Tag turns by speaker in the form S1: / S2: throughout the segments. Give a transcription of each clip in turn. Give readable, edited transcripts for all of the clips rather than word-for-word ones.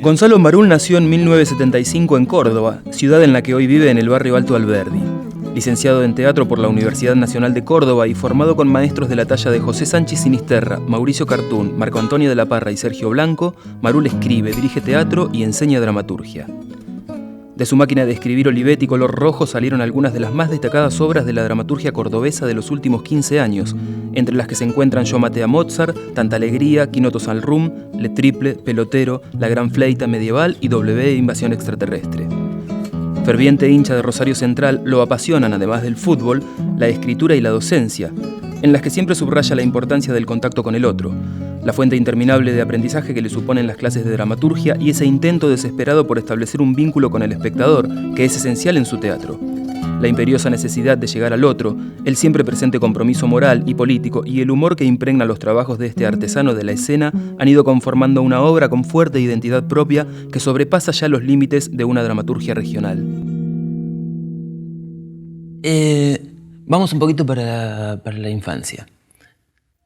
S1: Gonzalo Marul nació en 1975 en Córdoba, ciudad en la que hoy vive en el barrio Alto Alberdi. Licenciado en teatro por la Universidad Nacional de Córdoba y formado con maestros de la talla de José Sánchez Sinisterra, Mauricio Cartún, Marco Antonio de la Parra y Sergio Blanco, Marul escribe, dirige teatro y enseña dramaturgia. De su máquina de escribir Olivetti color rojo salieron algunas de las más destacadas obras de la dramaturgia cordobesa de los últimos 15 años, entre las que se encuentran Yo maté a Mozart, Tanta alegría, Quinoto Salrum, Le Triple, Pelotero, La gran fleita medieval y W Invasión extraterrestre. Ferviente hincha de Rosario Central, lo apasionan, además del fútbol, la escritura y la docencia, en las que siempre subraya la importancia del contacto con el otro, la fuente interminable de aprendizaje que le suponen las clases de dramaturgia y ese intento desesperado por establecer un vínculo con el espectador, que es esencial en su teatro. La imperiosa necesidad de llegar al otro, el siempre presente compromiso moral y político y el humor que impregna los trabajos de este artesano de la escena han ido conformando una obra con fuerte identidad propia que sobrepasa ya los límites de una dramaturgia regional.
S2: Vamos un poquito para la infancia.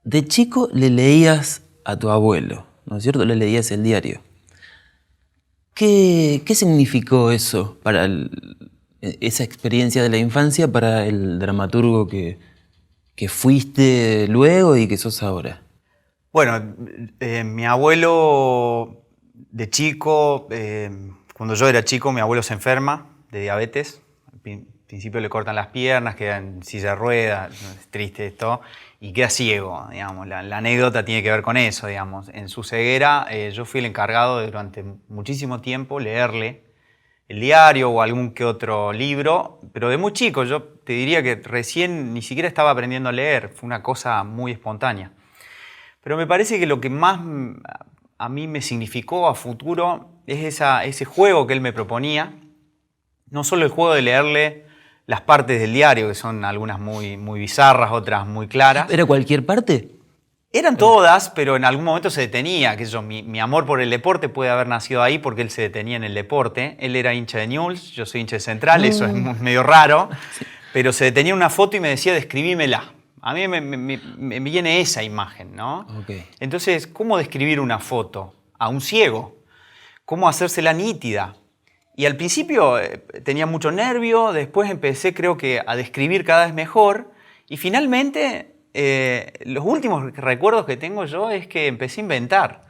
S2: De chico le leías a tu abuelo, ¿no es cierto? Le leías el diario. ¿Qué significó eso para esa experiencia de la infancia para el dramaturgo que fuiste luego y que sos ahora?
S3: Bueno, mi abuelo de chico, cuando yo era chico, mi abuelo se enferma de diabetes. Al principio le cortan las piernas, queda en silla de ruedas, es triste esto, y queda ciego, digamos. La anécdota tiene que ver con eso, digamos. En su ceguera, yo fui el encargado de durante muchísimo tiempo leerle el diario o algún que otro libro, pero de muy chico. Yo te diría que recién ni siquiera estaba aprendiendo a leer, fue una cosa muy espontánea. Pero me parece que lo que más a mí me significó a futuro es ese juego que él me proponía, no solo el juego de leerle las partes del diario, que son algunas muy, muy bizarras, otras muy claras.
S2: ¿Era cualquier parte?
S3: Eran todas, pero en algún momento se detenía. Mi amor por el deporte puede haber nacido ahí porque él se detenía en el deporte. Él era hincha de Newell's, yo soy hincha de Central, eso es medio raro. Sí. Pero se detenía en una foto y me decía, describímela. A mí me viene esa imagen, ¿no?
S2: Okay.
S3: Entonces, ¿cómo describir una foto a un ciego? ¿Cómo hacérsela nítida? Y al principio tenía mucho nervio, después empecé creo que a describir cada vez mejor y finalmente los últimos recuerdos que tengo yo es que empecé a inventar.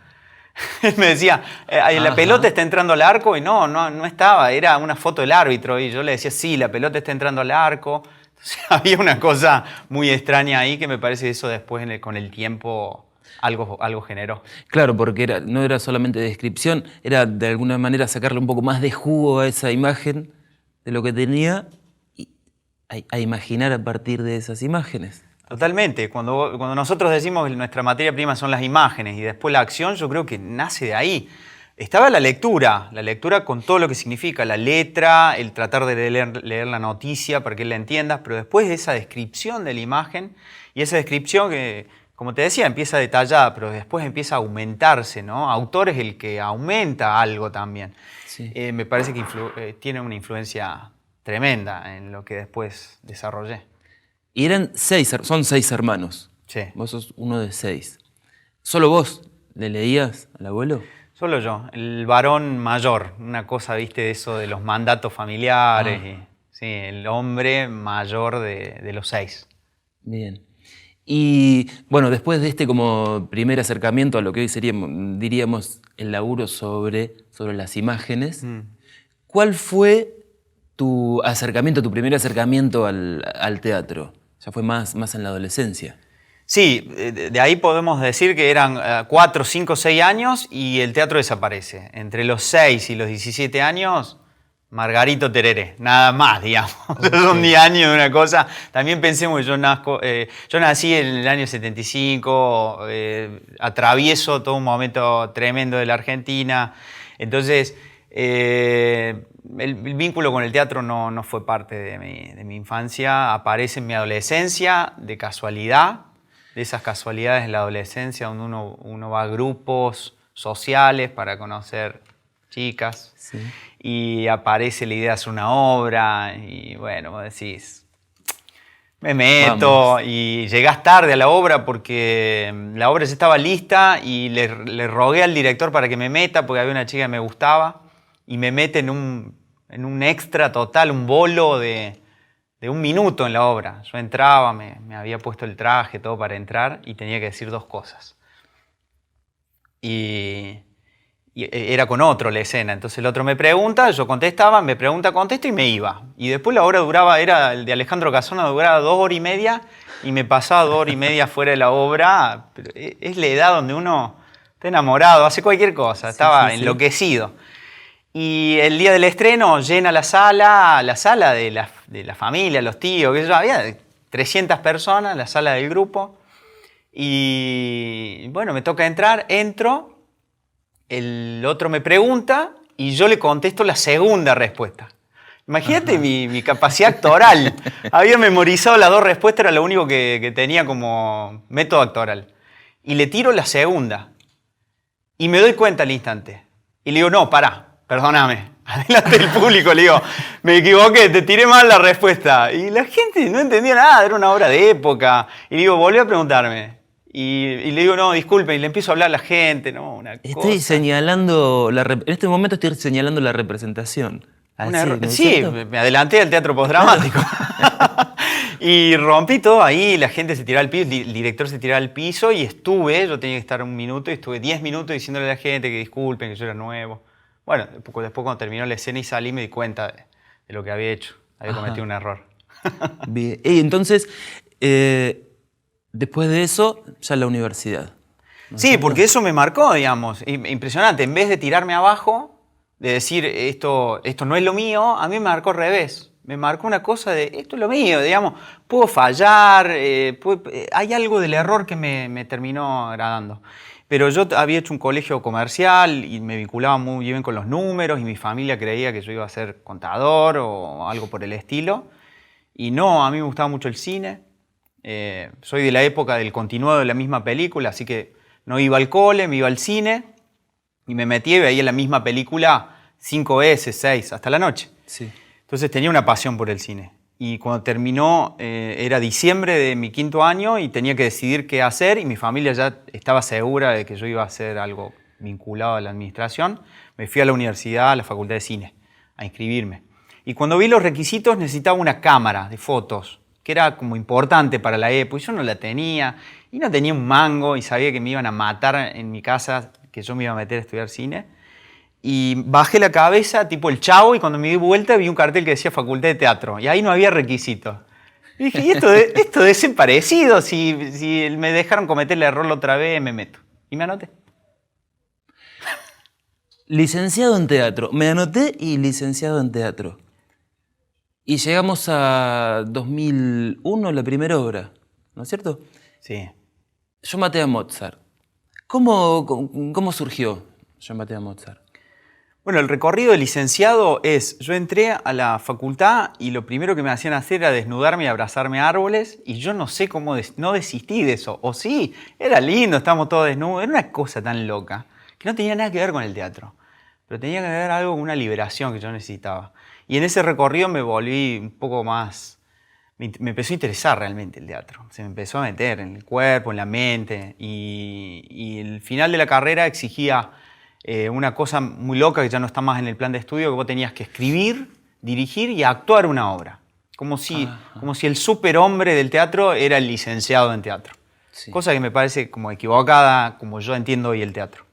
S3: Él me decía, la pelota está entrando al arco y no estaba, era una foto del árbitro y yo le decía, sí, la pelota está entrando al arco. Entonces había una cosa muy extraña ahí que me parece que eso después con el tiempo algo generó.
S2: Claro, porque no era solamente descripción, era de alguna manera sacarle un poco más de jugo a esa imagen de lo que tenía y a imaginar a partir de esas imágenes.
S3: Totalmente. Cuando nosotros decimos que nuestra materia prima son las imágenes y después la acción, yo creo que nace de ahí. Estaba la lectura con todo lo que significa, la letra, el tratar de leer la noticia para que él la entienda, pero después esa descripción de la imagen y esa descripción que, como te decía, empieza detallada, pero después empieza a aumentarse, ¿no? Autor es el que aumenta algo también.
S2: Sí.
S3: Me parece que tiene una influencia tremenda en lo que después desarrollé.
S2: Y son 6 hermanos.
S3: Sí.
S2: Vos sos uno de 6. ¿Solo vos le leías al abuelo?
S3: Solo yo, el varón mayor. Una cosa, viste, eso de los mandatos familiares. Sí, el hombre mayor de los 6.
S2: Bien. Y bueno, después de este como primer acercamiento a lo que hoy diríamos el laburo sobre las imágenes, ¿cuál fue tu primer acercamiento al teatro? ¿Ya fue más en la adolescencia?
S3: Sí, de ahí podemos decir que eran 4, 5, 6 años y el teatro desaparece. Entre los 6 y los 17 años, Margarito Tereré, nada más, digamos. Okay. Son 10 años de una cosa. También pensemos que yo nací en el año 75, atravieso todo un momento tremendo de la Argentina. Entonces, el vínculo con el teatro no fue parte de mi infancia. Aparece en mi adolescencia, de casualidad. De esas casualidades en la adolescencia donde uno va a grupos sociales para conocer chicas.
S2: Sí.
S3: Y aparece la idea de hacer una obra y bueno, vos decís, Me meto y llegás tarde a la obra porque la obra ya estaba lista y le rogué al director para que me meta porque había una chica que me gustaba y me mete en un extra total, un bolo de 1 minuto en la obra. Yo entraba, me había puesto el traje, todo para entrar y tenía que decir 2 cosas. Y era con otro la escena, entonces el otro me pregunta, yo contestaba, me pregunta, contesto y me iba. Y después la obra duraba, era el de Alejandro Casona, duraba 2 horas y media y me pasaba 2 horas y media fuera de la obra. Pero es la edad donde uno está enamorado, hace cualquier cosa, estaba enloquecido. Y el día del estreno llena la sala de la familia, los tíos, que había 300 personas, la sala del grupo. Y bueno, me toca entrar, entro. El otro me pregunta y yo le contesto la segunda respuesta. Imagínate mi capacidad actoral. Había memorizado las 2 respuestas, era lo único que tenía como método actoral. Y le tiro la segunda. Y me doy cuenta al instante. Y le digo, no, pará, perdóname. Adelante del público, le digo, me equivoqué, te tiré mal la respuesta. Y la gente no entendía nada, era una obra de época. Y le digo, volví a preguntarme. Y le digo, no, disculpen, y le empiezo a hablar a la gente, ¿no? Una
S2: Estoy
S3: cosa.
S2: señalando, en este momento estoy señalando la representación. Así, ¿no es
S3: Sí,
S2: cierto?
S3: me adelanté al teatro postdramático. Y rompí todo ahí, la gente se tiraba al piso, el director se tiraba al piso y yo tenía que estar 1 minuto y estuve 10 minutos diciéndole a la gente que disculpen, que yo era nuevo. Bueno, después cuando terminó la escena y salí me di cuenta de lo que había hecho. Había cometido un error.
S2: Bien. Y entonces, después de eso, ya la universidad.
S3: Sí, porque eso me marcó, digamos, impresionante. En vez de tirarme abajo, de decir esto no es lo mío, a mí me marcó al revés. Me marcó una cosa de esto es lo mío, digamos, puedo fallar, hay algo del error que me terminó agradando. Pero yo había hecho un colegio comercial y me vinculaba muy bien con los números y mi familia creía que yo iba a ser contador o algo por el estilo. Y no, a mí me gustaba mucho el cine. Soy de la época del continuado de la misma película, así que no iba al cole, me iba al cine y me metí y veía la misma película 5 veces, 6, hasta la noche.
S2: Sí.
S3: Entonces tenía una pasión por el cine. Y cuando terminó, era diciembre de mi 5.º año y tenía que decidir qué hacer y mi familia ya estaba segura de que yo iba a hacer algo vinculado a la administración. Me fui a la universidad, a la Facultad de Cine, a inscribirme. Y cuando vi los requisitos necesitaba una cámara de fotos, que era como importante para la época, y yo no la tenía, y no tenía un mango, y sabía que me iban a matar en mi casa, que yo me iba a meter a estudiar cine. Y bajé la cabeza, tipo el Chavo, y cuando me di vuelta vi un cartel que decía Facultad de Teatro, y ahí no había requisitos. Y dije, ¿y esto debe ser parecido? Si me dejaron cometer el error la otra vez, me meto. Y me anoté.
S2: Licenciado en teatro. Me anoté y licenciado en teatro. Y llegamos a 2001, la primera obra, ¿no es cierto?
S3: Sí.
S2: Yo maté a Mozart. ¿Cómo surgió Yo maté a Mozart?
S3: Bueno, el recorrido de licenciado es, yo entré a la facultad y lo primero que me hacían hacer era desnudarme y abrazarme a árboles y yo no sé cómo no desistí de eso. O sí, era lindo, estábamos todos desnudos, era una cosa tan loca que no tenía nada que ver con el teatro, pero tenía que ver algo con una liberación que yo necesitaba. Y en ese recorrido me volví un poco más, me empezó a interesar realmente el teatro, se me empezó a meter en el cuerpo, en la mente y el final de la carrera exigía una cosa muy loca que ya no está más en el plan de estudio, que vos tenías que escribir, dirigir y actuar una obra. Como si el superhombre del teatro era el licenciado en teatro. Sí. Cosa que me parece como equivocada, como yo entiendo hoy el teatro.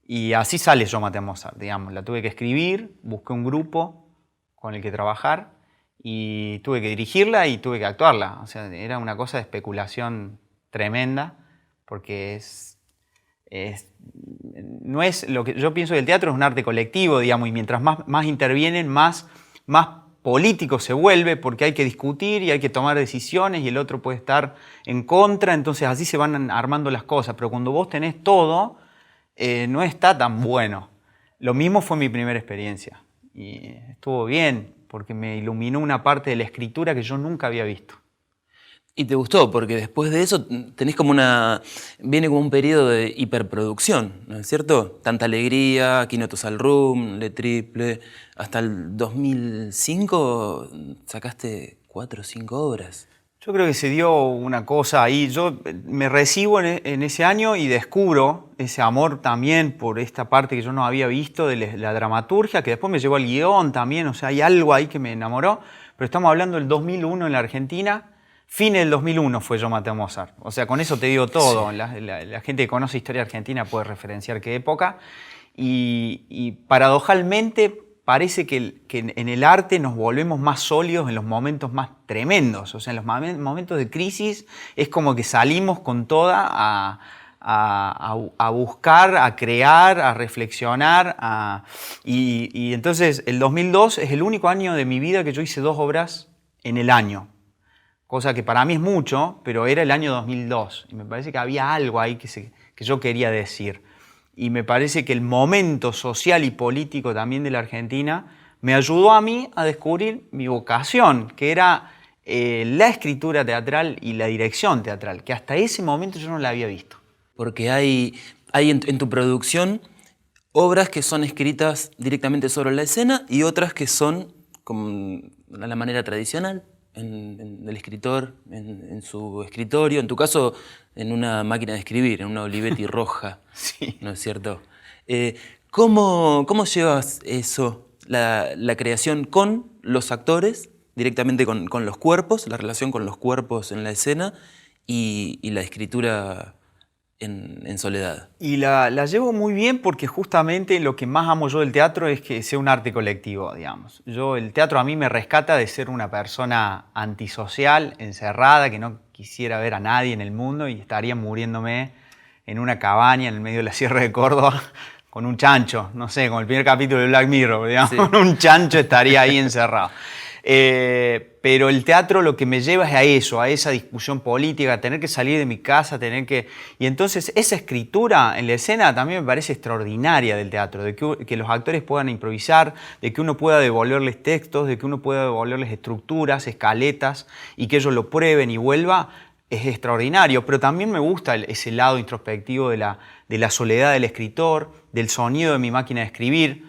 S3: Y así sale Yo maté a Mozart, digamos. La tuve que escribir, busqué un grupo con el que trabajar y tuve que dirigirla y tuve que actuarla. O sea, era una cosa de especulación tremenda porque no es lo que yo pienso que el teatro es un arte colectivo, digamos, y mientras más intervienen, más político se vuelve porque hay que discutir y hay que tomar decisiones y el otro puede estar en contra, entonces así se van armando las cosas, pero cuando vos tenés todo, no está tan bueno. Lo mismo fue mi primera experiencia y estuvo bien porque me iluminó una parte de la escritura que yo nunca había visto.
S2: Y te gustó, porque después de eso tenés viene como un periodo de hiperproducción, ¿no es cierto? Tanta Alegría, Quino Total Room, Le Triple, hasta el 2005 sacaste 4 o 5 obras.
S3: Yo creo que se dio una cosa ahí. Yo me recibo en ese año y descubro ese amor también por esta parte que yo no había visto de la dramaturgia, que después me llevó al guión también. O sea, hay algo ahí que me enamoró. Pero estamos hablando del 2001 en la Argentina. Fin del 2001 fue Yo maté a Mozart. O sea, con eso te digo todo. Sí. La gente que conoce historia argentina puede referenciar qué época. Y paradojalmente parece que en el arte nos volvemos más sólidos en los momentos más tremendos. O sea, en los momentos de crisis es como que salimos con toda a buscar, a crear, a reflexionar. Y entonces el 2002 es el único año de mi vida que yo hice 2 obras en el año. Cosa que para mí es mucho, pero era el año 2002. Y me parece que había algo ahí que yo quería decir. Y me parece que el momento social y político también de la Argentina me ayudó a mí a descubrir mi vocación, que era la escritura teatral y la dirección teatral, que hasta ese momento yo no la había visto.
S2: Porque hay en tu producción obras que son escritas directamente sobre la escena y otras que son como a la manera tradicional, del escritor, en su escritorio, en tu caso en una máquina de escribir, en una Olivetti roja,
S3: Sí.
S2: ¿no es cierto? ¿Cómo llevas eso, la creación con los actores, directamente con los cuerpos, la relación con los cuerpos en la escena y la escritura en soledad?
S3: Y la llevo muy bien porque justamente lo que más amo yo del teatro es que sea un arte colectivo, digamos. El teatro a mí me rescata de ser una persona antisocial, encerrada, que no quisiera ver a nadie en el mundo y estaría muriéndome en una cabaña en el medio de la Sierra de Córdoba con un chancho, no sé, como el primer capítulo de Black Mirror, digamos, sí. Un chancho estaría ahí encerrado. Pero el teatro lo que me lleva es a eso, a esa discusión política, a tener que salir de mi casa, Y entonces esa escritura en la escena también me parece extraordinaria del teatro, de que los actores puedan improvisar, de que uno pueda devolverles textos, de que uno pueda devolverles estructuras, escaletas, y que ellos lo prueben y vuelva, es extraordinario. Pero también me gusta ese lado introspectivo de la soledad del escritor, del sonido de mi máquina de escribir.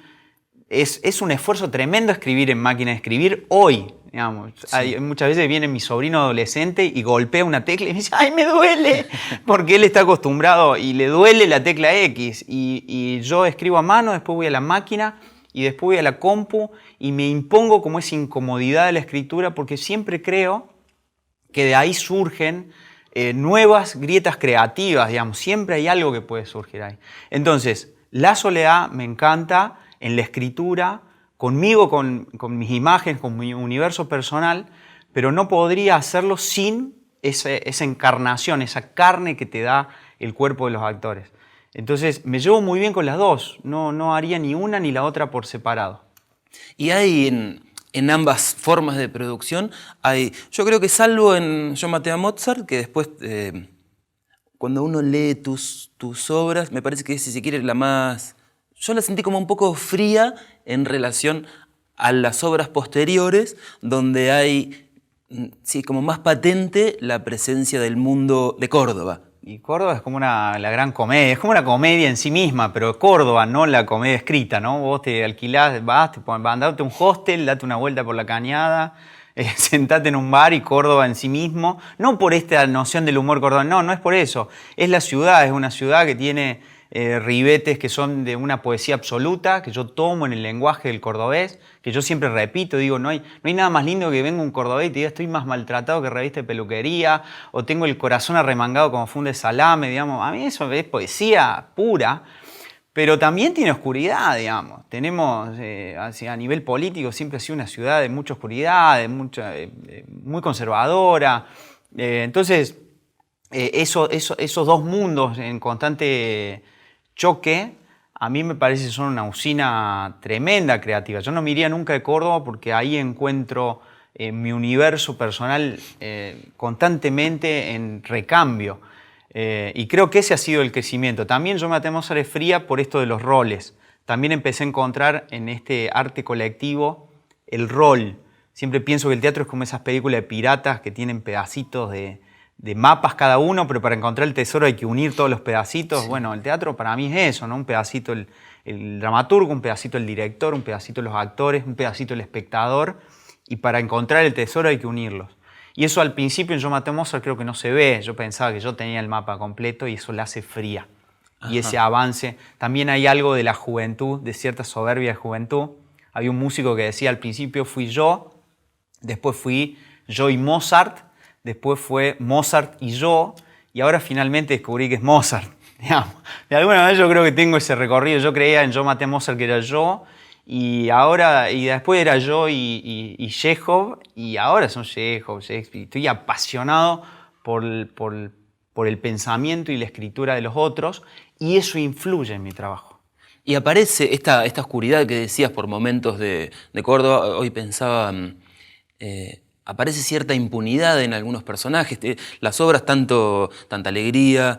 S3: Es un esfuerzo tremendo escribir en máquina de escribir hoy, digamos. Sí. Muchas veces viene mi sobrino adolescente y golpea una tecla y me dice ¡ay, me duele! Porque él está acostumbrado y le duele la tecla X. Y yo escribo a mano, después voy a la máquina y después voy a la compu y me impongo como esa incomodidad de la escritura porque siempre creo que de ahí surgen nuevas grietas creativas, digamos. Siempre hay algo que puede surgir ahí. Entonces, la soledad me encanta en la escritura, conmigo, con mis imágenes, con mi universo personal, pero no podría hacerlo sin esa encarnación, esa carne que te da el cuerpo de los actores. Entonces, me llevo muy bien con las dos, no haría ni una ni la otra por separado.
S2: Y hay en ambas formas de producción, yo creo que salvo en Yo maté a Mozart, que después, cuando uno lee tus obras, me parece que es, si se quiere, la más... Yo la sentí como un poco fría en relación a las obras posteriores, donde hay, sí, como más patente la presencia del mundo de Córdoba.
S3: Y Córdoba es como la gran comedia, es como una comedia en sí misma, pero Córdoba, no la comedia escrita, ¿no? Vos te alquilás, andate a un hostel, date una vuelta por la cañada, sentate en un bar y Córdoba en sí mismo, no por esta noción del humor cordobés, no es por eso, es la ciudad, es una ciudad que tiene... ribetes que son de una poesía absoluta, que yo tomo en el lenguaje del cordobés, que yo siempre repito, digo, no hay nada más lindo que venga un cordobés y te diga estoy más maltratado que revista de peluquería, o tengo el corazón arremangado como funda de salame, digamos. A mí eso es poesía pura, pero también tiene oscuridad, digamos. Tenemos, a nivel político, siempre ha sido una ciudad de mucha oscuridad, muy conservadora. Entonces, esos dos mundos en constante choque, a mí me parece que son una usina tremenda creativa. Yo no me iría nunca de Córdoba porque ahí encuentro mi universo personal constantemente en recambio. Y creo que ese ha sido el crecimiento. También Yo maté a Mozart es fría por esto de los roles. También empecé a encontrar en este arte colectivo el rol. Siempre pienso que el teatro es como esas películas de piratas que tienen pedacitos de mapas cada uno, pero para encontrar el tesoro hay que unir todos los pedacitos. Sí. Bueno, el teatro para mí es eso, ¿no? Un pedacito el dramaturgo, un pedacito el director, un pedacito los actores, un pedacito el espectador, y para encontrar el tesoro hay que unirlos. Y eso al principio en Yo maté a Mozart creo que no se ve. Yo pensaba que yo tenía el mapa completo y eso la hace fría. Ajá. Y ese avance. También hay algo de la juventud, de cierta soberbia de juventud. Había un músico que decía al principio fui yo, después fui yo y Mozart, después fue Mozart y yo, y ahora finalmente descubrí que es Mozart. Digamos. De alguna manera yo creo que tengo ese recorrido. Yo creía en Yo maté a Mozart que era yo, y después era yo y Chekhov, y ahora son Chekhov, Shakespeare. Estoy apasionado por el pensamiento y la escritura de los otros, y eso influye en mi trabajo.
S2: Y aparece esta oscuridad que decías por momentos de Córdoba. Hoy pensaba, aparece cierta impunidad en algunos personajes. Las obras, tanto Tanta Alegría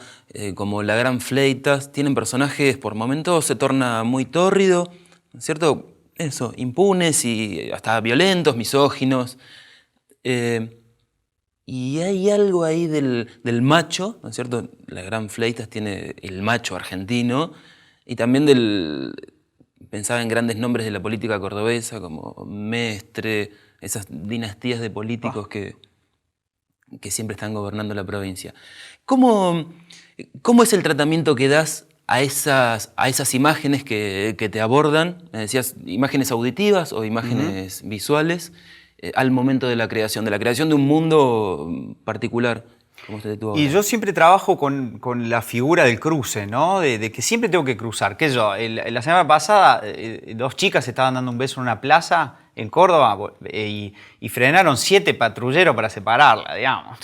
S2: como La Gran Fleitas, tienen personajes, por momentos se torna muy tórrido, ¿no es cierto? Eso, impunes y hasta violentos, misóginos. Y hay algo ahí del macho, ¿no es cierto? La Gran Fleitas tiene el macho argentino, y también pensaba en grandes nombres de la política cordobesa, como Mestre, esas dinastías de políticos que siempre están gobernando la provincia. ¿Cómo es el tratamiento que das a esas imágenes que te abordan? Me decías, imágenes auditivas o imágenes visuales, al momento de la creación de un mundo particular.
S3: Y yo siempre trabajo con la figura del cruce, ¿no? De que siempre tengo que cruzar. ¿Qué yo? La semana pasada, dos chicas estaban dando un beso en una plaza en Córdoba y frenaron 7 patrulleros para separarla, digamos.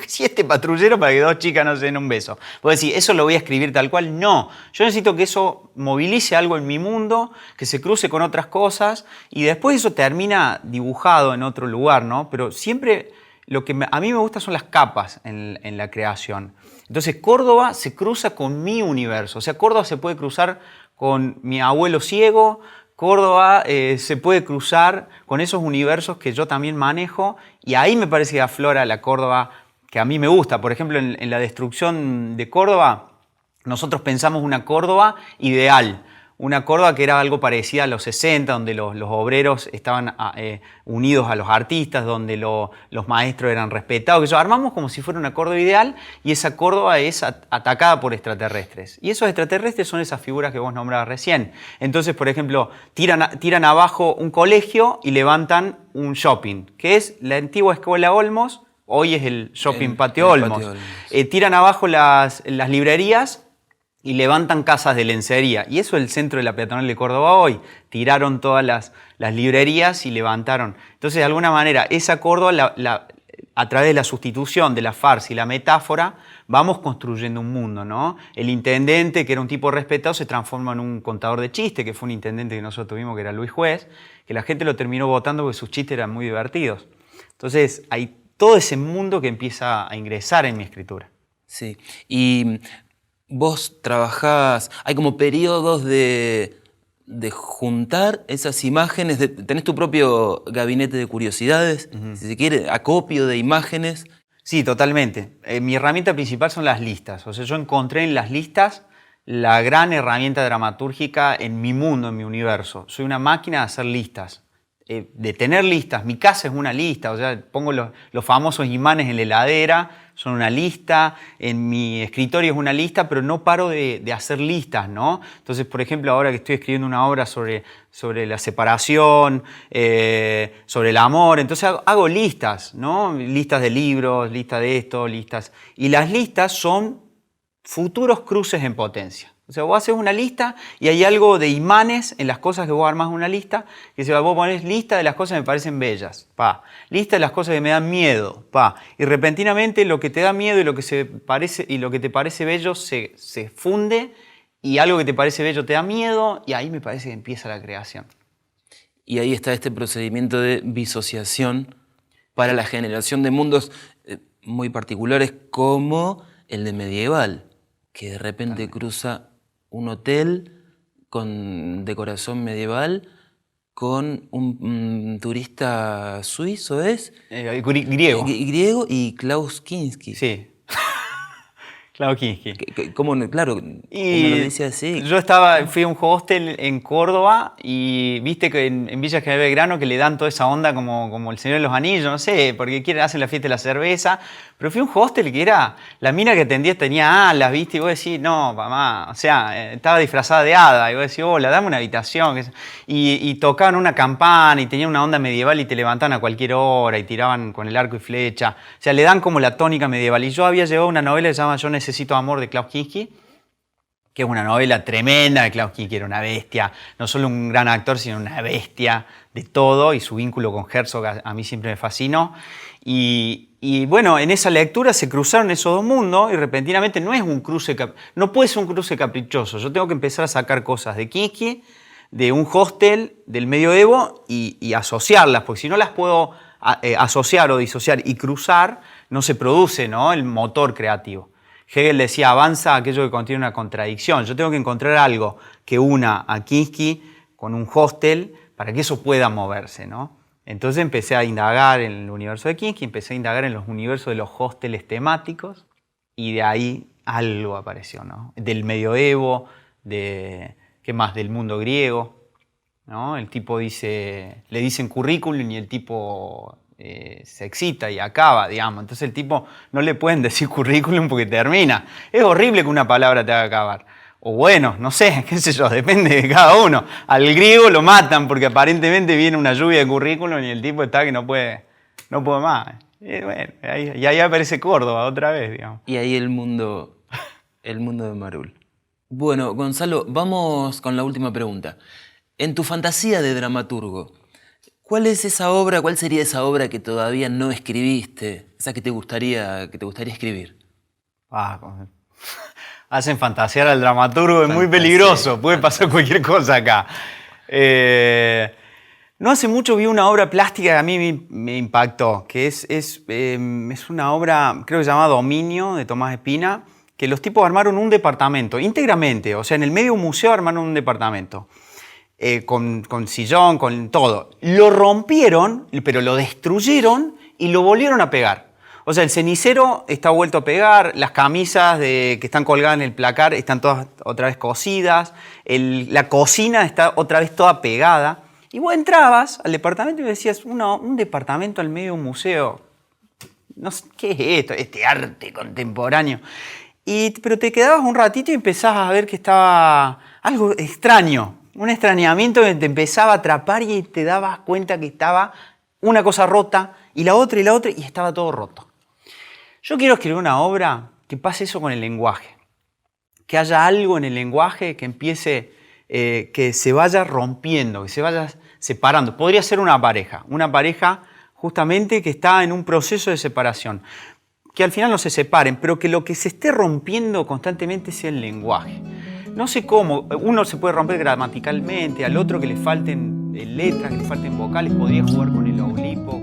S3: 7 patrulleros para que 2 chicas no se den un beso. Puedo decir, ¿eso lo voy a escribir tal cual? No. Yo necesito que eso movilice algo en mi mundo, que se cruce con otras cosas, y después eso termina dibujado en otro lugar, ¿no? Pero siempre lo que a mí me gusta son las capas en la creación. Entonces Córdoba se cruza con mi universo. O sea, Córdoba se puede cruzar con mi abuelo ciego, Córdoba se puede cruzar con esos universos que yo también manejo, y ahí me parece que aflora la Córdoba que a mí me gusta. Por ejemplo, en la destrucción de Córdoba, nosotros pensamos una Córdoba ideal. Una Córdoba que era algo parecida a los 60, donde los obreros estaban unidos a los artistas, donde los maestros eran respetados. Armamos como si fuera una Córdoba ideal, y esa Córdoba es atacada por extraterrestres. Y esos extraterrestres son esas figuras que vos nombrabas recién. Entonces, por ejemplo, tiran abajo un colegio y levantan un shopping, que es la antigua Escuela Olmos, hoy es el Shopping Patio Olmos. Tiran abajo las librerías y levantan casas de lencería. Y eso es el centro de la peatonal de Córdoba hoy. Tiraron todas las librerías y levantaron. Entonces, de alguna manera, esa Córdoba, a través de la sustitución de la farsa y la metáfora, vamos construyendo un mundo, ¿no? El intendente, que era un tipo respetado, se transforma en un contador de chistes, que fue un intendente que nosotros tuvimos, que era Luis Juez, que la gente lo terminó votando porque sus chistes eran muy divertidos. Entonces, hay todo ese mundo que empieza a ingresar en mi escritura.
S2: Sí, y vos trabajás, hay como periodos de juntar esas imágenes, tenés tu propio gabinete de curiosidades, si se quiere, acopio de imágenes.
S3: Sí, totalmente. Mi herramienta principal son las listas. O sea, yo encontré en las listas la gran herramienta dramatúrgica en mi mundo, en mi universo. Soy una máquina de hacer listas, de tener listas. Mi casa es una lista, o sea, pongo los famosos imanes en la heladera, son una lista, en mi escritorio es una lista, pero no paro de hacer listas, ¿no? Entonces, por ejemplo, ahora que estoy escribiendo una obra sobre la separación, sobre el amor, entonces hago listas, ¿no? Listas de libros, listas de esto, listas. Y las listas son futuros cruces en potencia. O sea, vos haces una lista y hay algo de imanes en las cosas que vos armás una lista, que se vos ponés lista de las cosas que me parecen bellas, pa. Lista de las cosas que me dan miedo, pa. Y repentinamente lo que te da miedo y lo que te parece bello se funde, y algo que te parece bello te da miedo, y ahí me parece que empieza la creación.
S2: Y ahí está este procedimiento de disociación para la generación de mundos muy particulares, como el de Medieval, que de repente cruza un hotel con decoración medieval con un turista suizo, ¿es?
S3: Griego.
S2: Griego y Klaus Kinski.
S3: Sí. Klaus Kinski.
S2: ¿Cómo, claro,
S3: Y
S2: como lo dice así?
S3: yo fui a un hostel en Córdoba y viste que en Villa General Belgrano que le dan toda esa onda como el Señor de los Anillos, no sé, porque hacen la fiesta de la cerveza. Pero fui a un hostel que era, la mina que atendía tenía alas, viste, y vos decís, no, mamá, o sea, estaba disfrazada de hada. Y vos decís, hola, dame una habitación. Y tocaban una campana y tenían una onda medieval y te levantaban a cualquier hora y tiraban con el arco y flecha. O sea, le dan como la tónica medieval. Y yo había llevado una novela que se llama Yo Necesito Amor de Klaus Kinski, que es una novela tremenda. Klaus Kinski era una bestia, no solo un gran actor, sino una bestia de todo, y su vínculo con Herzog a mí siempre me fascinó. Y bueno, en esa lectura se cruzaron esos dos mundos y repentinamente no puede ser un cruce caprichoso. Yo tengo que empezar a sacar cosas de Kinski, de un hostel, del medioevo y asociarlas, porque si no las puedo asociar o disociar y cruzar, no se produce, ¿no?, el motor creativo. Hegel decía, avanza aquello que contiene una contradicción. Yo tengo que encontrar algo que una a Kinski con un hostel para que eso pueda moverse, ¿no? Entonces empecé a indagar en el universo de Kinski, empecé a indagar en los universos de los hosteles temáticos y de ahí algo apareció, ¿no? Del medioevo, ¿qué más? Del mundo griego, ¿no? El tipo le dicen currículum y el tipo se excita y acaba, digamos. Entonces el tipo no le pueden decir currículum porque termina. Es horrible que una palabra te haga acabar. O bueno, no sé, qué sé yo, depende de cada uno. Al griego lo matan porque aparentemente viene una lluvia de currículum y el tipo está que no puede más. Y bueno, ahí aparece Córdoba otra vez, digamos.
S2: Y ahí el mundo de Marul. Bueno, Gonzalo, vamos con la última pregunta. En tu fantasía de dramaturgo, ¿cuál sería esa obra que todavía no escribiste? Esa que te gustaría escribir.
S3: Hacen fantasear al dramaturgo, es muy peligroso, puede pasar cualquier cosa acá. No hace mucho vi una obra plástica que a mí me impactó, que es una obra, creo que se llama Dominio, de Tomás Espina, que los tipos armaron un departamento, íntegramente, o sea, en el medio de un museo armaron un departamento. Con sillón, con todo. Lo rompieron, pero lo destruyeron y lo volvieron a pegar. O sea, el cenicero está vuelto a pegar, las camisas que están colgadas en el placar están todas otra vez cosidas, la cocina está otra vez toda pegada. Y vos entrabas al departamento y decías, un departamento al medio de un museo. No sé, ¿qué es esto? Este arte contemporáneo. Pero te quedabas un ratito y empezabas a ver que estaba algo extraño. Un extrañamiento que te empezaba a atrapar y te dabas cuenta que estaba una cosa rota y la otra y estaba todo roto. Yo quiero escribir una obra que pase eso con el lenguaje. Que haya algo en el lenguaje que empiece, que se vaya rompiendo, que se vaya separando. Podría ser una pareja justamente que está en un proceso de separación. Que al final no se separen, pero que lo que se esté rompiendo constantemente sea el lenguaje. No sé cómo, uno se puede romper gramaticalmente, al otro que le falten letras, que le falten vocales, podría jugar con el oblipo,